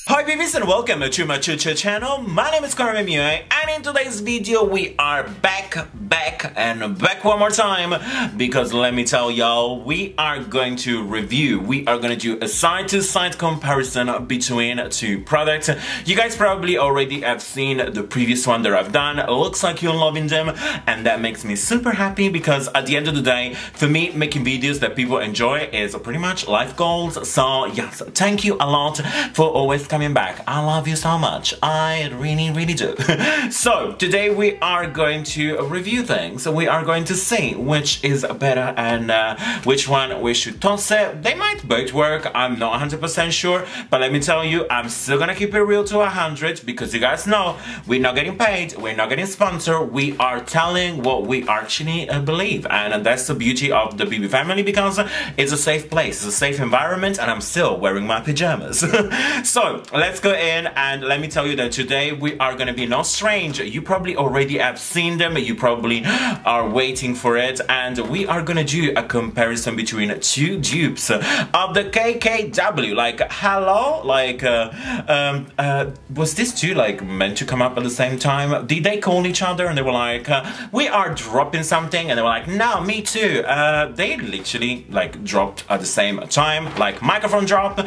Hi Bibies and welcome to my channel. My name is CarmiMua and in today's video we are back one more time because let me tell y'all, we are going to do a side-to-side comparison between two products. You guys probably already have seen the previous one that I've done. It looks like you're loving them and that makes me super happy because at the end of the day, for me, making videos that people enjoy is pretty much life goals. So yes, thank you a lot for always coming back. I love you so much. I really do. So today we are going to review things. We are going to see which is better and which one we should toss it. They might both work. I'm not 100% sure, but let me tell you, I'm still gonna keep it real to 100 because you guys know we're not getting paid, we're not getting sponsored. We are telling what we actually believe, and that's the beauty of the BB family because it's a safe place, it's a safe environment, and I'm still wearing my pajamas. So let's go in and let me tell you that today we are gonna be no strange. You probably already have seen them, you probably are waiting for it, and we are gonna do a comparison between two dupes of the Kkw. Like, hello? Like, was this two like meant to come up at the same time? Did they call each other and they were like, we are dropping something, and they were like, no, me too. They literally like dropped at the same time, like microphone drop.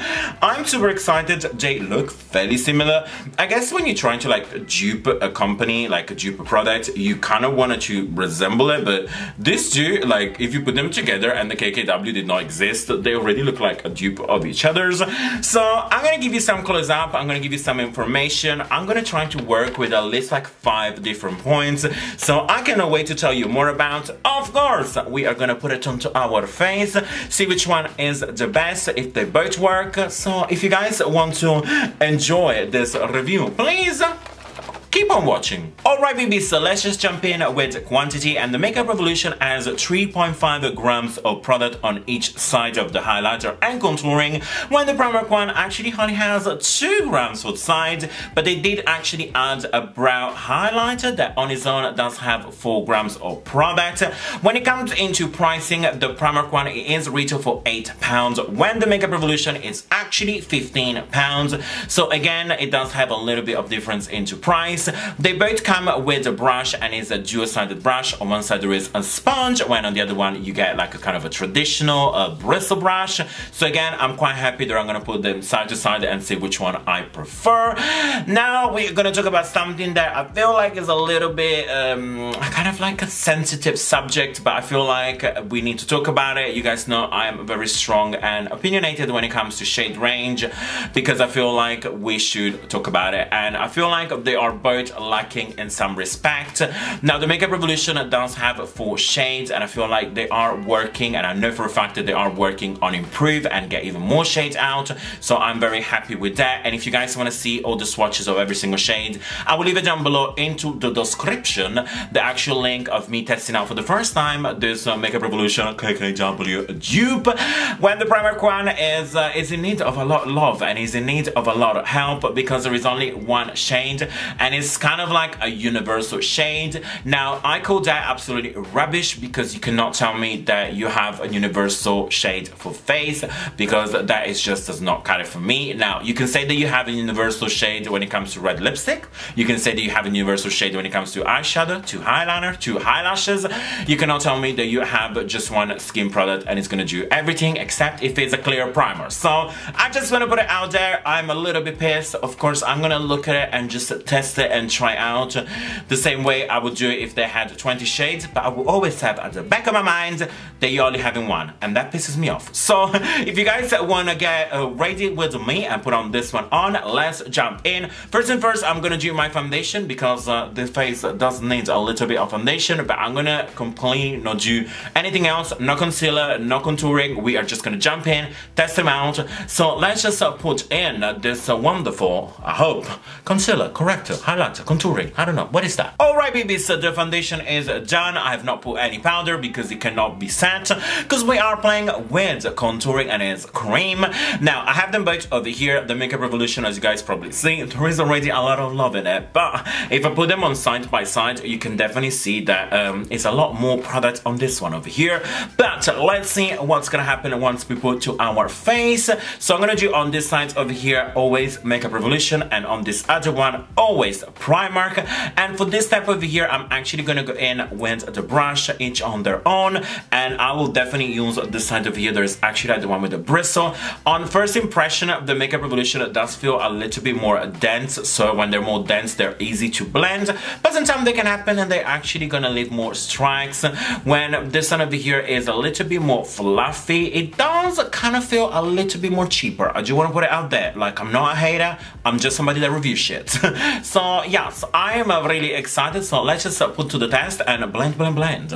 I'm super excited. They look fairly similar. I guess when you're trying to like dupe a company, like a dupe product, you kind of wanted to resemble it, but these two, like if you put them together and the Kkw did not exist, they already look like a dupe of each other's. So I'm gonna give you some close up, I'm gonna give you some information, I'm gonna try to work with at least like 5 different points, so I cannot wait to tell you more about. Of course, we are gonna put it onto our face, see which one is the best, if they both work. So if you guys want to enjoy this review, please keep on watching. Alright Bibies, so let's just jump in with quantity, and the Makeup Revolution has 3.5 grams of product on each side of the highlighter and contouring, when the Primark one actually only has 2 grams for the side, but they did actually add a brow highlighter that on its own does have 4 grams of product. When it comes into pricing, the Primark one is retail for £8, when the Makeup Revolution is actually £15. So again, it does have a little bit of difference into price. They both come with a brush, and it's a dual-sided brush. On one side there is a sponge, when on the other one you get like a kind of a traditional bristle brush. So again, I'm quite happy that I'm gonna put them side to side and see which one I prefer. Now we're gonna talk about something that I feel like is a little bit kind of like a sensitive subject, but I feel like we need to talk about it. You guys know I am very strong and opinionated when it comes to shade range, because I feel like we should talk about it, and I feel like they are both lacking in some respect. Now the Makeup Revolution does have 4 shades, and I feel like they are working, and I know for a fact that they are working on improve and get even more shades out, so I'm very happy with that. And if you guys want to see all the swatches of every single shade, I will leave it down below into the description, the actual link of me testing out for the first time this Makeup Revolution Kkw dupe, when the Primark one is in need of a lot of love and is in need of a lot of help, because there is only 1 shade and it's kind of like a universal shade. Now I call that absolutely rubbish, because you cannot tell me that you have a universal shade for face, because that is just does not cut it for me. Now you can say that you have a universal shade when it comes to red lipstick, you can say that you have a universal shade when it comes to eyeshadow, to eyeliner, to eyelashes. You cannot tell me that you have just 1 skin product and it's gonna do everything, except if it's a clear primer. So I just want to put it out there, I'm a little bit pissed. Of course I'm gonna look at it and just test it and try out the same way I would do it if they had 20 shades, but I will always have at the back of my mind that you're only having 1, and that pisses me off. So if you guys want to get ready with me and put on this one on, let's jump in. First and first, I'm gonna do my foundation, because the face does need a little bit of foundation, but I'm gonna completely not do anything else, no concealer, no contouring. We are just gonna jump in, test them out. So let's just put in this wonderful, I hope, concealer, corrector, highlighter, highlighter, contouring, I don't know, what is that? Alright babies, so the foundation is done. I have not put any powder because it cannot be set, because we are playing with contouring and it's cream. Now, I have them both over here, the Makeup Revolution, as you guys probably see, there is already a lot of love in it, but if I put them on side by side, you can definitely see that it's a lot more product on this one over here. But let's see what's gonna happen once we put to our face. So I'm gonna do on this side over here, always Makeup Revolution, and on this other one, always Primark. And for this step over here, I'm actually gonna go in with the brush, each on their own, and I will definitely use this side over here. There's actually like the one with the bristle. On first impression, the Makeup Revolution does feel a little bit more dense, so when they're more dense, they're easy to blend, but sometimes they can happen and they're actually gonna leave more strikes. When this one over here is a little bit more fluffy, it does kind of feel a little bit more cheaper. I do want to put it out there, like I'm not a hater, I'm just somebody that reviews shit. So yes, I am really excited, so let's just put to the test and blend, blend, blend.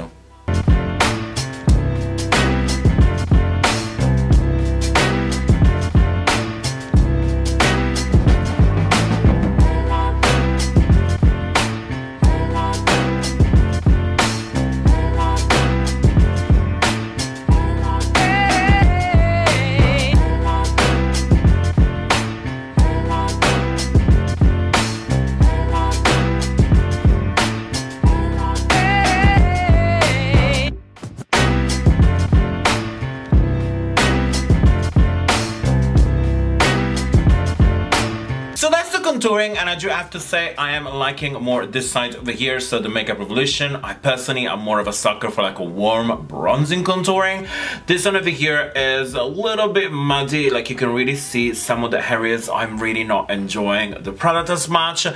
Contouring, and I do have to say I am liking more this side over here, so the Makeup Revolution. I personally am more of a sucker for like a warm bronzing contouring. This one over here is a little bit muddy, like you can really see some of the areas I'm really not enjoying the product as much.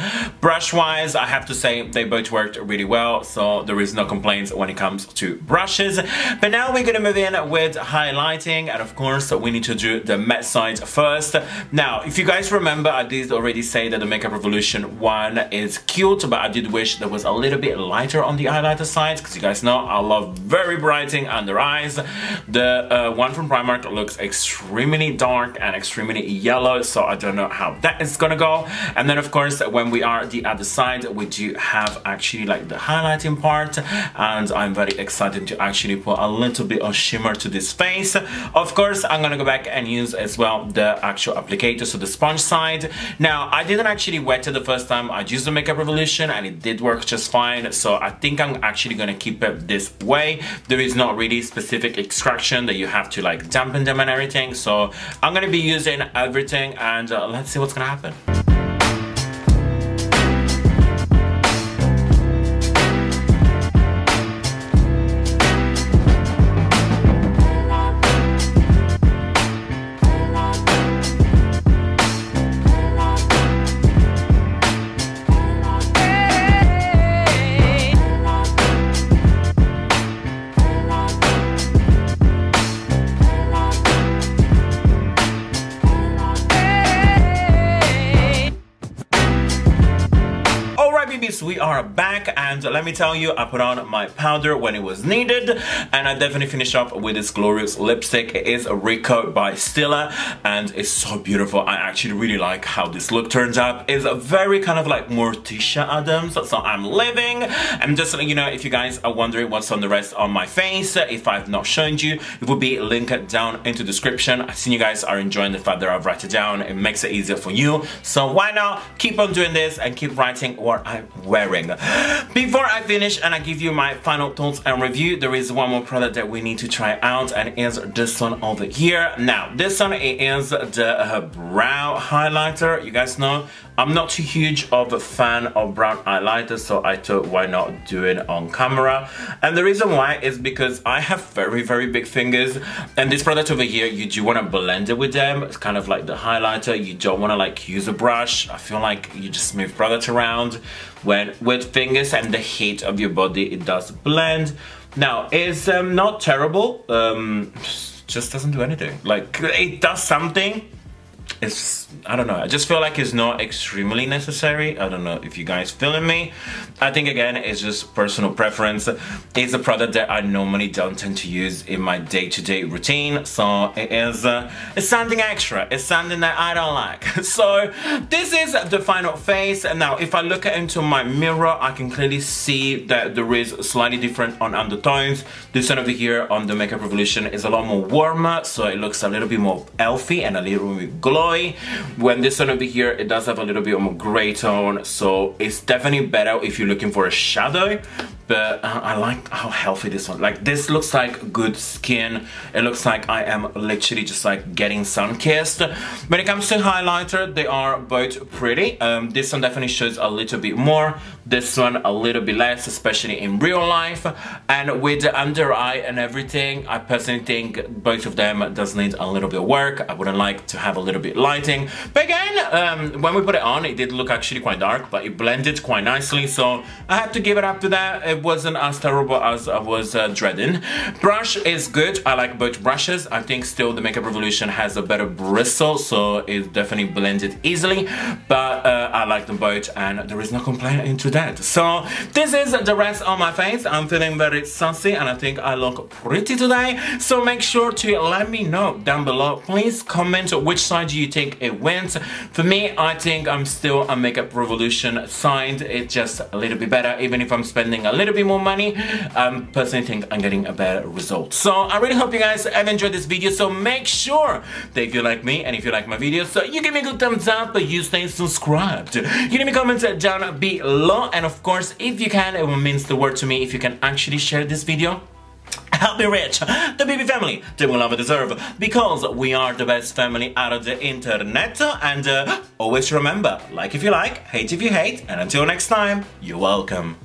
Brush wise, I have to say they both worked really well, so there is no complaints when it comes to brushes. But now we're gonna move in with highlighting, and of course we need to do the matte side first. Now, if you guys remember, I did already say that the Makeup Revolution one is cute, but I did wish there was a little bit lighter on the highlighter side, because you guys know I love very brighting under eyes. The one from Primark looks extremely dark and extremely yellow, so I don't know how that is gonna go. And then of course when we are the other side, we do have actually like the highlighting part, and I'm very excited to actually put a little bit of shimmer to this face. Of course I'm gonna go back and use as well the actual applicator, so the sponge side. Now I didn't actually wet it the first time I used the Makeup Revolution, and it did work just fine, so I think I'm actually gonna keep it this way. There is not really specific extraction that you have to like dampen them and everything, so I'm gonna be using everything, and let's see what's gonna happen. We are back, and let me tell you, I put on my powder when it was needed, and I definitely finished off with this glorious lipstick. It is a Ricco by Stila, and it's so beautiful. I actually really like how this look turns out. It's a very kind of like Morticia Adams, so I'm living. And just so you know, if you guys are wondering what's on the rest on my face, if I've not shown you, it will be linked down into the description. I've seen you guys are enjoying the fact that I've written it down. It makes it easier for you, so why not keep on doing this and keep writing what I'm wearing. Before I finish and I give you my final thoughts and review, there is one more product that we need to try out, and it is this one over here. Now, this one is the brow highlighter. You guys know I'm not too huge of a fan of brown highlighter, so I thought why not do it on camera. And the reason why is because I have very, very big fingers, and this product over here, you do want to blend it with them. It's kind of like the highlighter. You don't want to like use a brush. I feel like you just move product around. When with fingers and the heat of your body, it does blend. Now, it's not terrible, just doesn't do anything. Like, it does something, I don't know, I just feel like it's not extremely necessary. I don't know if you guys feeling me. I think again, it's just personal preference. It's a product that I normally don't tend to use in my day-to-day routine, so it's something extra, it's something that I don't like. So this is the final face. And now if I look into my mirror, I can clearly see that there is slightly different on undertones. This one over here on the Makeup Revolution is a lot more warmer, so it looks a little bit more elfy and a little bit glowy. When this one over here, it does have a little bit more gray tone, so it's definitely better if you're looking for a shadow. But I like how healthy this one, like this looks like good skin. It looks like I am literally just like getting sun-kissed. When it comes to highlighter, they are both pretty. This one definitely shows a little bit more, this one a little bit less, especially in real life. And with the under eye and everything, I personally think both of them does need a little bit of work. I wouldn't like to have a little bit lighting. But again, when we put it on, it did look actually quite dark, but it blended quite nicely, so I have to give it up to that. It wasn't as terrible as I was dreading. Brush is good. I like both brushes. I think still the Makeup Revolution has a better bristle, so it definitely blended easily, but I like them both and there is no complaint into that. So this is the rest of my face. I'm feeling very saucy and I think I look pretty today, so make sure to let me know down below. Please comment which side do you think it went. For me, I think I'm still a Makeup Revolution side. It's just a little bit better, even if I'm spending a little bit more money. I personally think I'm getting a better result. So I really hope you guys have enjoyed this video, so make sure that if you like me and if you like my videos, so you give me a good thumbs up, but you stay subscribed. You leave me comments down below, and of course, if you can, it will mean the world to me if you can actually share this video. Help me reach the Bibi family that we love and deserve, because we are the best family out of the internet. And always remember, like if you like, hate if you hate, and until next time, you're welcome.